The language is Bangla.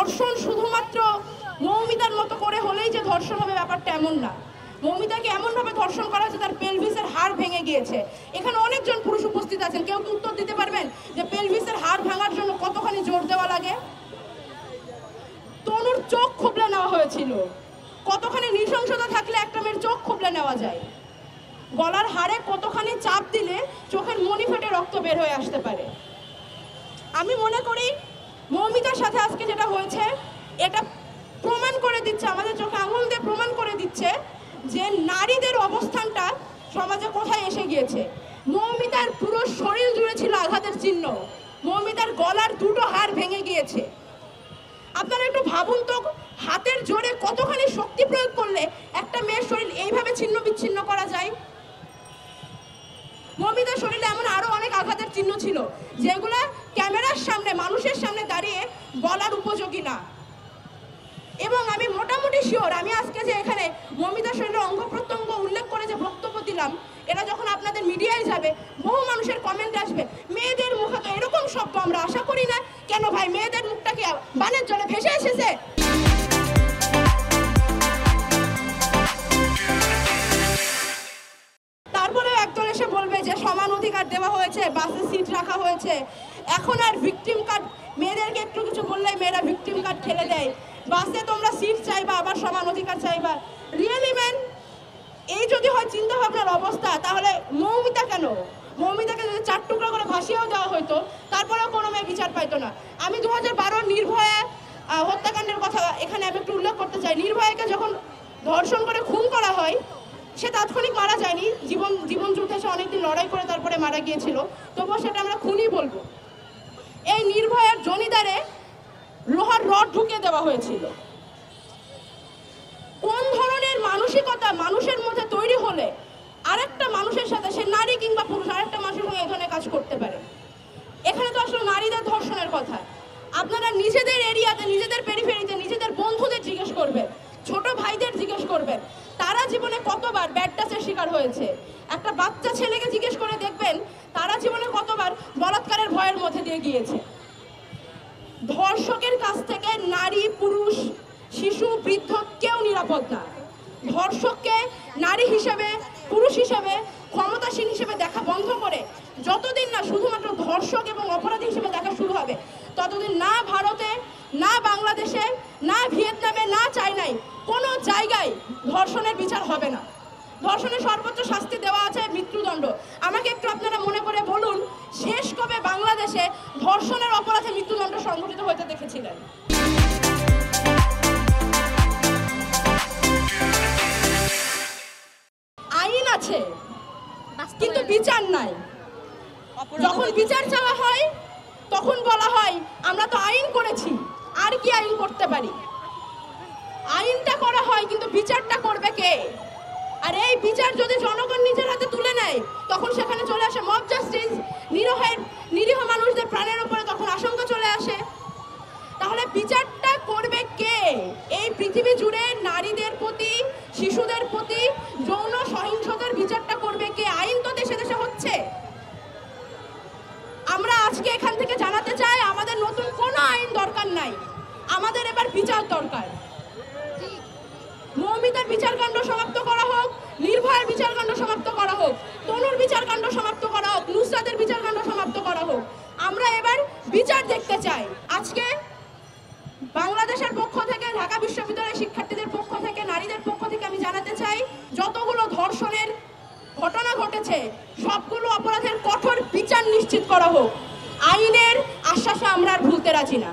ধর্ষণ শুধুমাত্র মৌমিতার মতো করে হলেই যে ধর্ষণ হবে ব্যাপারটা এমন না। মৌমিতাকে এমনভাবে ধর্ষণ করা হয়েছে তার পেলভিসের হাড় ভেঙে গিয়েছে। এখানে অনেকজন পুরুষ উপস্থিত আছেন, কেউ কি উত্তর দিতে পারবেন যে পেলভিসের হাড় ভাঙার জন্য কতখানি জোর দেওয়া লাগে? তনুর চোখ খুবলে নেওয়া হয়েছিল, কতখানি নৃশংসতা থাকলে একটা মেয়ের চোখ খুবলে নেওয়া যায়? গলার হাড়ে কতখানি চাপ দিলে চোখের মণি ফেটে রক্ত বের হয়ে আসতে পারে? আমি মনে করি মৌমিতার সাথে আজকে যেটা হয়েছে এটা প্রমাণ করে দিচ্ছে, আমাদের চোখে আঙুল দিয়ে প্রমাণ করে দিচ্ছে যে নারীদের অবস্থানটা সমাজে কোথায় এসে গিয়েছে। মৌমিতার পুরো শরীর জুড়ে ছিল আঘাতের চিহ্ন, মৌমিতার গলার দুটো হাড় ভেঙে গিয়েছে। আপনারা একটু ভাবুন তো, হাতের জোরে কতখানি শক্তি প্রয়োগ করলে একটা মেয়ের শরীর এইভাবে ছিন্ন বিচ্ছিন্ন করা যায়? মৌমিতার শরীরে এমন আরো অনেক আঘাতের চিহ্ন ছিল যেগুলো ক্যামেরার সামনে মানুষের সামনে দাঁড়িয়ে বলার উপযোগী না। এবং আমি মোটামুটি শিওর, আমি আজকে যে এখানে মৌমিতার শরীরের অঙ্গ প্রত্যঙ্গ উল্লেখ করে যে বক্তব্য দিলাম, এটা যখন আপনাদের মিডিয়ায় যাবে বহু মানুষের কমেন্ট আসবে, মেয়েদের মুখে তো এরকম শব্দ আমরা আশা করি না। কেন ভাই, মেয়েদের মুখটা কি বানের জলে ভেসে এসেছে? তারপরে একদল এসে বলবে যে সমান অধিকার দেওয়া হয়েছে, বাসে সিট রাখা হয়েছে, এখন আর ভিকটিম কার্ড, মেয়েদেরকে একটু কিছু বললেই মেয়েরা ভিকটিম কার্ড ঠেলে দেয়, বাসে তোমরা সিট চাইবা আবার সমান অধিকার চাইবা। রিয়েলি ম্যান, এই যদি হয় চিন্তা ভাবনার অবস্থা, তাহলে মৌমিতা কেন? মৌমিতাকে যদি 4 টুকরা করে ভাসিয়েও দেওয়া হতো তারপরেও কোনো মেয়ে বিচার পাইতো না। আমি 2012 নির্ভয়া হত্যাকাণ্ডের কথা এখানে আমি একটু উল্লেখ করতে চাই। নির্ভয়াকে যখন ধর্ষণ করে খুন করা হয়, সে তাৎক্ষণিক মারা যায়নি, জীবন যুদ্ধে সে অনেকদিন লড়াই করে তারপরে মারা গিয়েছিল, তবুও সেটা আমরা খুনই বলবো। এই নির্ভয়ার জনিদারে লোহার রড ঢুকিয়ে দেওয়া হয়েছিল। কোন ধরনের মানসিকতা মানুষের মধ্যে তৈরি হলে আরেকটা মানুষের সাথে, সে নারী কিংবা পুরুষ, আরেকটা মানুষের সঙ্গে এই ধরনের কাজ করতে পারে? এখানে তো আসলে নারীদের ধর্ষণের কথা। আপনারা নিজেদের এরিয়াতে, নিজেদের পেরিফেরিতে, নিজেদের বন্ধুদের জিজ্ঞেস করবেন, ছোট ভাইদের জিজ্ঞেস করবেন, তারা জীবনে কতবার ব্যাড টাচের শিকার হয়েছে। একটা বাচ্চা ছেলেকে জিজ্ঞেস করে দেখবেন তারা জীবনে কতবার বলাৎকারের ভয়ের মধ্যে দিয়ে গিয়েছে। ধর্ষকের কাছ থেকে নারী, পুরুষ, শিশু, বৃদ্ধ কেউ নিরাপদ না। ধর্ষককে নারী হিসেবে, পুরুষ হিসেবে, ক্ষমতাসীন হিসেবে দেখা বন্ধ করে যতদিন না শুধুমাত্র ধর্ষক এবং অপরাধী হিসেবে দেখা শুরু হবে, ততদিন না ভারতে, না বাংলাদেশে, না ভিয়েতনামে, না চায়নায় কোনো জায়গায় ধর্ষণের বিচার হবে না। ধর্ষণের সর্বোচ্চ শাস্তি দেওয়া আছে মৃত্যুদণ্ড। আমাকে একটু আপনারা মনে করে বলুন, শেষ কবে বাংলাদেশে ধর্ষণের অপরাধে মৃত্যুদণ্ড সংঘটিত হতে দেখেছিলেন? আইন আছে কিন্তু বিচার নাই। যখন বিচার চাওয়া হয় তখন বলা হয় আমরা তো আইন করেছি, আর কি আইন করতে পারি? আইনটা করা হয় কিন্তু বিচারটা করবে কে? আর এই বিচার যদি জনগণ নিজের হাতে তুলে নেয় তখন সেখানে চলে আসে মব জাস্টিস, নিরীহ মানুষদের প্রাণের উপরে তখন আশঙ্কা চলে আসে। তাহলে বিচারটা করবে কে? এই পৃথিবী জুড়ে নারীদের প্রতি, শিশুদের প্রতি যৌন সহিংসতার বিচারটা করবে কে? আইন তো দেশে দেশে হচ্ছে। আমরা আজকে এখান থেকে জানাতে চাই আমাদের নতুন কোনো আইন দরকার নাই, আমাদের এবার বিচার দরকার। মৌমিতার বিচারকাণ্ড সমাপ্ত করা হোক, নির্ভয়ার বিচারকাণ্ড সমাপ্ত করা হোক, তনুর বিচারকাণ্ড সমাপ্ত করা হোক, নুসরাতের বিচারকাণ্ড সমাপ্ত করা হোক। আমরা এবার বিচার দেখতে চাই। আজকে বাংলাদেশের পক্ষ থেকে, ঢাকা বিশ্ববিদ্যালয়ের শিক্ষার্থীদের পক্ষ থেকে, নারীদের পক্ষ থেকে আমি জানাতে চাই, যতগুলো ধর্ষণের ঘটনা ঘটেছে সবগুলো অপরাধের কঠোর বিচার নিশ্চিত করা হোক। আইনের আশ্বাসে আমরা আর ভুলতে রাজি না।